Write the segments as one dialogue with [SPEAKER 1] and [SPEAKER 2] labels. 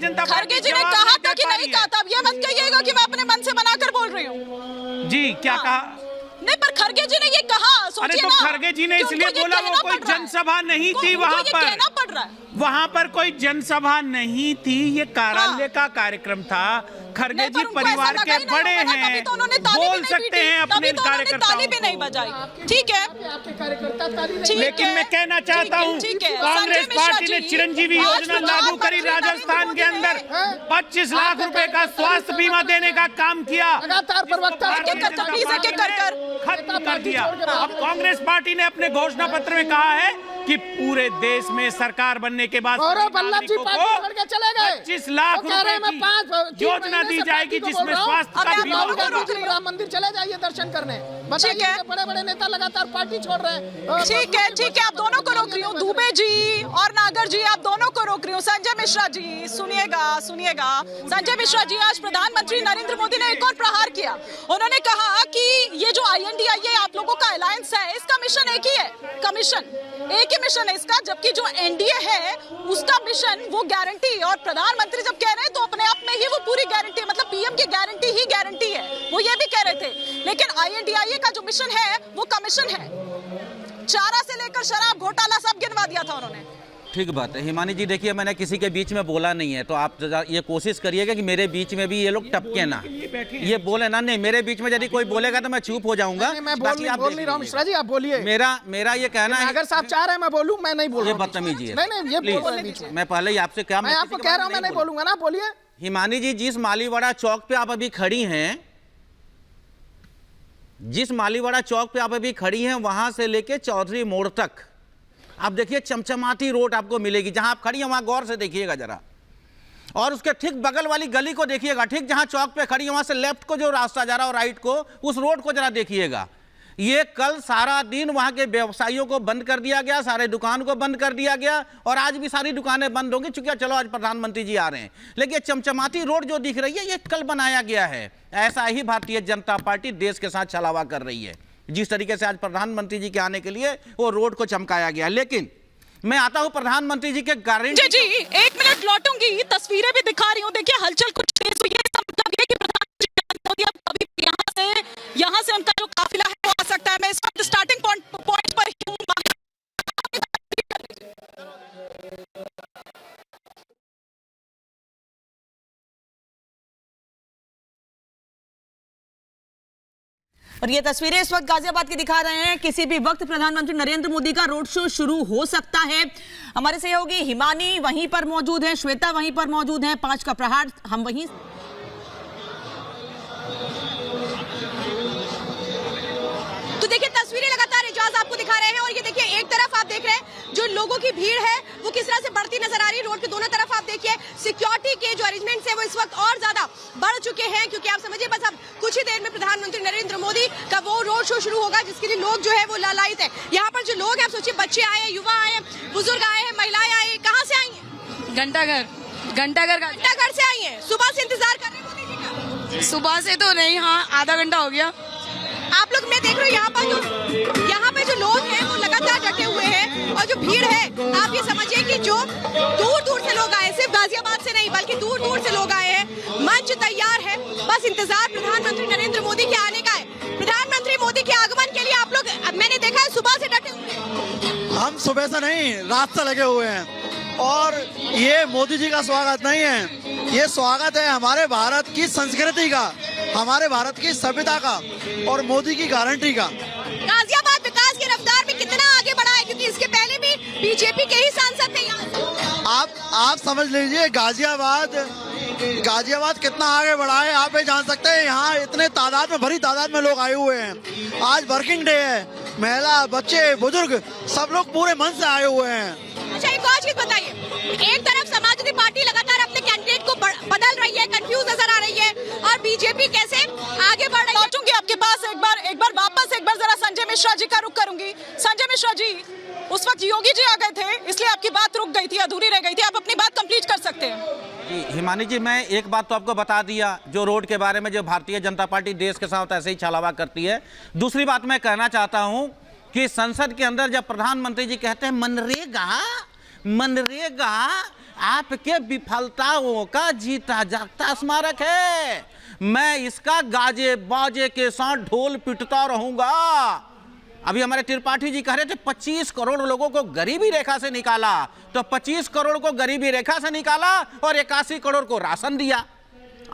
[SPEAKER 1] जनता party
[SPEAKER 2] खड़गे जी ने कहा था कि नहीं कहा था, अब ये मत कहिएगा कि मैं अपने मन से बनाकर बोल रही हूँ।
[SPEAKER 1] जी क्या कहा?
[SPEAKER 2] नहीं, पर खड़गे जी ने ये कहा,
[SPEAKER 1] अरे तो खड़गे जी ने इसलिए बोला, वो कोई जनसभा नहीं थी वहां पर,
[SPEAKER 2] कहना पड़ रहा है।
[SPEAKER 1] वहां पर कोई जनसभा नहीं थी, ये कार्यालय का कार्यक्रम था। खड़गे जी परिवार के बड़े हैं, बोल सकते हैं अपने कार्यकर्ताओं
[SPEAKER 2] भी नहीं बजाई, ठीक है,
[SPEAKER 3] आपके कार्यकर्ता ताली नहीं।
[SPEAKER 1] लेकिन मैं कहना चाहता हूँ कांग्रेस पार्टी ने चिरंजीवी योजना लागू करी, राजस्थान के अंदर 25 लाख रुपए का स्वास्थ्य बीमा देने का काम किया,
[SPEAKER 3] लगातार प्रवक्ता
[SPEAKER 1] खत्म कर दिया। अब कांग्रेस पार्टी ने अपने घोषणा पत्र में कहा है कि पूरे देश में सरकार बनने के बाद 25 लाख रुपए की योजना दी जाएगी, जिसमें स्वास्थ्य का बीमा होगा।
[SPEAKER 3] राम मंदिर चले जाइए दर्शन करने, बताइए बड़े बड़े नेता लगातार पार्टी छोड़ रहे हैं।
[SPEAKER 2] ठीक है, आप दोनों को रोक रही हूँ, दुबे जी और नागर जी, आप दोनों को रोक रही हूँ। संजय मिश्रा जी सुनिएगा। संजय मिश्रा जी, आज प्रधानमंत्री नरेंद्र मोदी ने एक और प्रहार किया। उन्होंने कहा कि ये जो INDIA आप लोगों का अलायंस है, इसका मिशन एक ही है, एक ही मिशन है इसका, जबकि जो NDA है उसका मिशन वो गारंटी, और प्रधानमंत्री जब कह रहे हैं तो अपने आप में ही वो पूरी गारंटी, मतलब PM की गारंटी ही गारंटी है, वो ये भी कह रहे थे। लेकिन INDIA का जो मिशन है वो कमीशन है, चारा से लेकर शराब घोटाला सब गिनवा दिया था उन्होंने।
[SPEAKER 4] ठीक बात है हिमानी जी, देखिए मैंने किसी के बीच में बोला नहीं है, तो आप ये कोशिश करिएगा कि मेरे बीच में भी ये लोग टपके ना, ये बोले ना। नहीं, मेरे बीच में यदि कोई बोलेगा तो मैं चुप हो जाऊंगा।
[SPEAKER 3] मैं बोल नहीं रहा हूं मिश्रा जी, आप बोलिए।
[SPEAKER 4] मेरा ये कहना है,
[SPEAKER 3] अगर साहब चाह रहे हैं मैं बोलूं, मैं नहीं बोल रहा हूं।
[SPEAKER 4] ये बदतमीजी है।
[SPEAKER 3] नहीं, ये बोल रहे हैं।
[SPEAKER 4] मैं पहले ही आपसे क्या,
[SPEAKER 3] मैं आपको कह रहा हूं मैं नहीं बोलूंगा ना, बोलिए।
[SPEAKER 4] हिमानी जी, जिस मालीवाड़ा चौक पे आप अभी खड़ी हैं, जिस मालीवाड़ा चौक पे आप अभी खड़ी हैं, वहां से लेके चौधरी मोड़ तक आप देखिए चमचमाती रोड आपको मिलेगी। जहां आप खड़ी हैं वहां गौर से देखिएगा जरा, और उसके ठीक बगल वाली गली को देखिएगा, ठीक जहां चौक पे खड़ी है वहां से लेफ्ट को जो रास्ता जा रहा है और राइट को, उस रोड को जरा देखिएगा। ये कल सारा दिन वहां के व्यवसायियों को बंद कर दिया गया, सारे दुकान को बंद कर दिया गया, और आज भी सारी दुकानें बंद होंगी, चूंकि चलो आज प्रधानमंत्री जी आ रहे हैं। लेकिन चमचमाती रोड जो दिख रही है ये कल बनाया गया है। ऐसा ही भारतीय जनता पार्टी देश के साथ छलावा कर रही है, जिस तरीके से आज प्रधानमंत्री जी के आने के लिए वो रोड को चमकाया गया। लेकिन मैं आता हूं प्रधानमंत्री जी के गारंटी।
[SPEAKER 2] जी 1 मिनट लौटूंगी, तस्वीरें भी दिखा रही हूं। देखिए हलचल कुछ तेज हुई है, इसका मतलब ये कि प्रधानमंत्री नरेंद्र मोदी अब कभी यहां से उनका जो काफिला है वो आ सकता है। मैं इस वक्त स्टार्टिंग पॉइंट पर हूं। और ये तस्वीरें इस वक्त गाजियाबाद की दिखा रहे हैं। किसी भी वक्त प्रधानमंत्री नरेंद्र मोदी का रोड शो शुरू हो सकता है। हमारे सहयोगी हिमानी वहीं पर मौजूद है, श्वेता वहीं पर मौजूद है, 5 का प्रहार हम वहीं। तो देखिए तस्वीरें लगातार इजाज आपको दिखा रहे हैं, और ये देखिए एक तरफ आप देख रहे हैं जो लोगों की भीड़ है वो किस तरह से बढ़ती नजर आ रही है। रोड के दोनों तरफ आप देखिए सिक्योरिटी के जो अरेंजमेंट्स है वो इस वक्त और ज्यादा बढ़ चुके हैं, क्योंकि आप समझिए बस अब कुछ ही देर में प्रधानमंत्री नरेंद्र मोदी का वो रोड शो शुरू होगा, जिसके लिए लोग जो है वो लालायित है। यहाँ पर जो लोग हैं आप सोचिए, बच्चे आए हैं, युवा आए हैं, बुजुर्ग आए हैं, महिलाएं आई हैं। कहाँ से आई हैं? घंटाघर से आई है। सुबह से इंतजार कर रहे हैं मोदी जी का?
[SPEAKER 5] सुबह से तो नहीं, हाँ आधा घंटा हो गया।
[SPEAKER 2] आप लोग मैं देख रहे हो यहाँ पे जो लोग हैं वो लगातार डटे हुए हैं, और जो भीड़ है आप ये समझिए कि जो दूर दूर से लोग आए, सिर्फ गाजियाबाद से नहीं बल्कि दूर दूर से लोग आए हैं। मंच तैयार है, बस इंतजार प्रधानमंत्री नरेंद्र मोदी के आने का है। प्रधानमंत्री मोदी के आगमन के लिए आप लोग, मैंने देखा है सुबह से डटे हुए हैं।
[SPEAKER 6] हम सुबह से नहीं, रात से लगे हुए हैं, और ये मोदी जी का स्वागत नहीं है, ये स्वागत है हमारे भारत की संस्कृति का, हमारे भारत की सभ्यता का, और मोदी की गारंटी का।
[SPEAKER 2] गाजियाबाद विकास की रफ्तार में कितना आगे बढ़ा है, क्योंकि इसके पहले भी बीजेपी के ही सांसद थे यहाँ।
[SPEAKER 6] आप समझ लीजिए गाजियाबाद कितना आगे बढ़ा है, आप ये जान सकते हैं। यहाँ इतने तादाद में, भरी तादाद में लोग आए हुए हैं। आज वर्किंग डे है, महिला, बच्चे, बुजुर्ग सब लोग पूरे मन से आए हुए हैं।
[SPEAKER 2] अच्छा एक और चीज बताइए, एक तरफ समाजवादी पार्टी लगातार अपने कैंडिडेट को बदल रही है, कंफ्यूज नजर आ रही है, और बीजेपी कैसे आगे बढ़ रही है। लौटूंगी आपके पास एक बार वापस जरा संजय मिश्रा जी का रुख करूंगी। संजय मिश्रा जी, उस वक्त योगी जी आ गए थे, इसलिए आपकी बात रुक गई थी, अधूरी रह गई थी, आप अपनी बात कंप्लीट कर सकते हैं।
[SPEAKER 4] हिमानी जी, मैं एक बात तो आपको बता दिया जो रोड के बारे में, जो भारतीय जनता पार्टी देश के साथ ऐसे ही छलावा करती है। दूसरी बात मैं कहना चाहता हूं कि संसद के अंदर जब प्रधानमंत्री जी कहते हैं मनरेगा, आपके विफलताओं का जीता जागता स्मारक है। मैं इसका गाजे बाजे के साथ ढोल पिटता रहूंगा। अभी हमारे त्रिपाठी जी कह रहे थे 25 करोड़ लोगों को गरीबी रेखा से निकाला, तो 25 करोड़ को गरीबी रेखा से निकाला और 81 करोड़ को राशन दिया।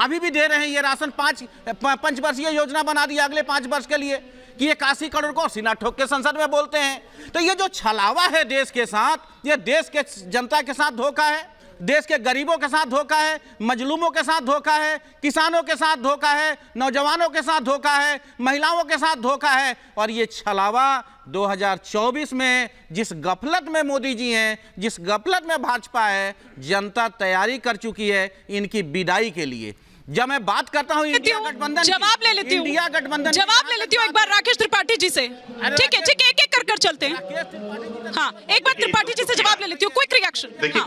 [SPEAKER 4] अभी भी दे रहे हैं ये राशन। 5 वर्षीय योजना बना दिया अगले 5 वर्ष के लिए कि 81 करोड़ को सीना ठोक के संसद में बोलते हैं। तो ये जो छलावा है देश के साथ, ये देश के जनता के साथ धोखा है, देश के गरीबों के साथ धोखा है, मजलूमों के साथ धोखा है, किसानों के साथ धोखा है, नौजवानों के साथ धोखा है, महिलाओं के साथ धोखा है। और ये छलावा 2024 में जिस गफलत में मोदी जी हैं, जिस गफलत में भाजपा है, जनता तैयारी कर चुकी है इनकी विदाई के लिए। जब मैं बात करता हूं इंडिया गठबंधन,
[SPEAKER 2] जवाब ले लेती हूँ,
[SPEAKER 4] इंडिया गठबंधन
[SPEAKER 2] जवाब ले लेती हूँ एक बार राकेश त्रिपाठी जी से। ठीक है, एक एक कर चलते हैं। हाँ, एक बार त्रिपाठी जी से जवाब ले लेती हूँ, क्विक रिएक्शन।
[SPEAKER 7] देखिए,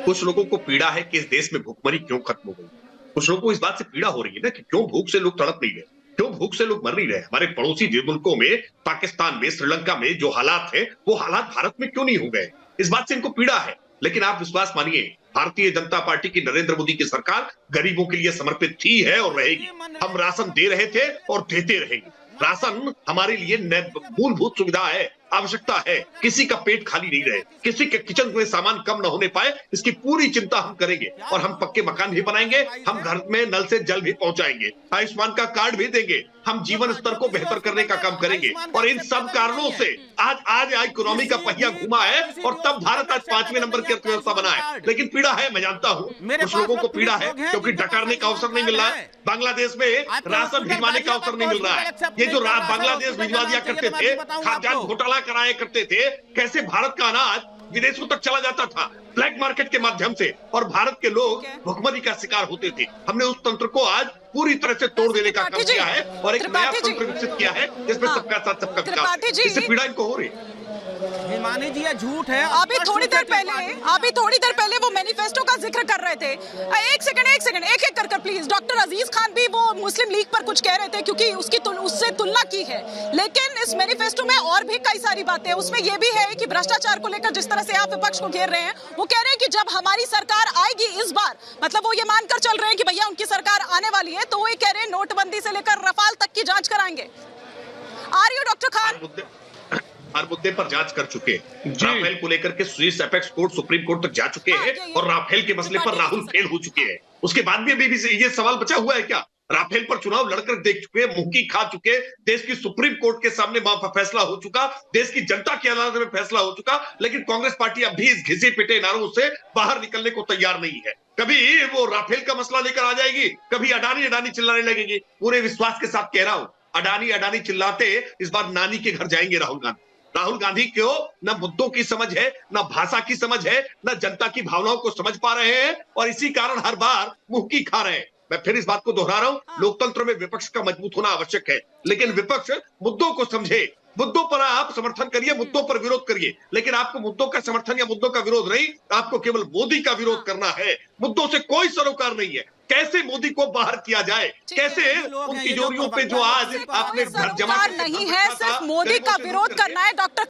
[SPEAKER 7] कुछ लोगों को पीड़ा है कि इस देश में भूखमरी क्यों खत्म हो गई। कुछ लोगों को इस बात से पीड़ा हो रही है ना कि क्यों भूख से लोग तड़प नहीं रहे, क्यों भूख से लोग मर नहीं रहे। हमारे पड़ोसी मुल्कों में, पाकिस्तान में, श्रीलंका में जो हालात है वो हालात भारत में क्यों नहीं हो गए, इस बात से इनको पीड़ा है। लेकिन आप विश्वास मानिए, भारतीय जनता पार्टी की नरेंद्र मोदी की सरकार गरीबों के लिए समर्पित थी, है और रहेगी। हम राशन दे रहे थे और देते रहेंगे। राशन हमारे लिए मूलभूत सुविधा है, आवश्यकता है। किसी का पेट खाली नहीं रहे, किसी के किचन में सामान कम न होने पाए, इसकी पूरी चिंता हम करेंगे। और हम पक्के मकान भी बनाएंगे, हम घर में नल से जल भी पहुंचाएंगे, आयुष्मान का कार्ड भी देंगे, हम जीवन स्तर को बेहतर करने का काम करेंगे। और इन सब कारणों से आज इकोनॉमी का पहिया घुमा है और तब भारत आज 5वें नंबर की अर्थव्यवस्था बना है। लेकिन पीड़ा है, मैं जानता हूँ कुछ लोगों को पीड़ा है क्योंकि डकारने का अवसर नहीं मिल रहा है, बांग्लादेश में राशन भिजवाने का अवसर नहीं मिल रहा है। ये जो बांग्लादेश भिजवा दिया करते थे, खाद्यान्न घोटाला कराया करते थे, कैसे भारत का अनाज विदेशों तक चला जाता था ब्लैक मार्केट के माध्यम से, और भारत के लोग भुखमरी का शिकार होते थे। हमने उस तंत्र को आज पूरी तरह से तोड़ देने का काम किया है और एक नया तंत्र विकसित किया है जिसमें सबका साथ सबका विकास। इससे पीड़ा इनको हो रही है।
[SPEAKER 4] हिमानी जी, ये झूठ है।
[SPEAKER 2] अभी थोड़ी देर पहले वो मैनिफेस्टो का जिक्र कर रहे थे। एक सेकंड, एक कर प्लीज। डॉक्टर अजीज खान भी वो मुस्लिम लीग पर कुछ कह रहे थे क्योंकि उससे तुलना की है। लेकिन इस मैनिफेस्टो में और भी कई सारी बातें हैं। उसमें ये भी है कि भ्रष्टाचार को लेकर जिस तरह से आप विपक्ष को घेर रहे हैं, वो कह रहे हैं कि जब हमारी सरकार आएगी इस बार, मतलब वो ये मानकर चल रहे हैं कि भैया उनकी सरकार आने वाली है, तो वो ये कह रहे हैं नोटबंदी से लेकर रफाल तक की जांच कराएंगे। Are you doctor Khan?
[SPEAKER 7] हर मुद्दे पर जांच कर चुके हैं। राफेल को लेकर के Swiss apex court supreme court तक जा चुके हैं और राफेल के मसले पर राहुल फेल हो चुके हैं। उसके बाद भी अभी ये सवाल बचा हुआ है क्या? राफेल पर चुनाव लड़कर देख चुके, मुक्की खा चुके, देश की सुप्रीम कोर्ट के सामने फैसला हो चुका, देश की जनता की अदालत में फैसला हो चुका, लेकिन कांग्रेस पार्टी अब भी इस घिसे पिटे नारों से बाहर निकलने को तैयार नहीं है। कभी वो राफेल का मसला लेकर आ जाएगी, कभी अडानी चिल्लाने लगेगी। पूरे विश्वास के साथ कह रहा हूं, अडानी चिल्लाते इस बार नानी के घर जाएंगे राहुल गांधी क्यों? न मुद्दों की समझ है, न भाषा की समझ है, न जनता की भावनाओं को समझ पा रहे हैं और इसी कारण हर बार मुक्की खा रहे हैं। मैं फिर इस बात को दोहरा रहा हूं, लोकतंत्र में विपक्ष का मजबूत होना आवश्यक है, लेकिन विपक्ष मुद्दों को समझे। मुद्दों पर आप समर्थन करिए, मुद्दों पर विरोध करिए, लेकिन आपको मुद्दों का समर्थन या मुद्दों का विरोध नहीं, आपको केवल मोदी का विरोध करना है। मुद्दों से कोई सरोकार नहीं है। कैसे मोदी को बाहर किया जाए, कैसे उन तिजोरियों पे जो आज आपने घर जमा
[SPEAKER 2] नहीं है, सिर्फ मोदी का विरोध करना है। डॉक्टर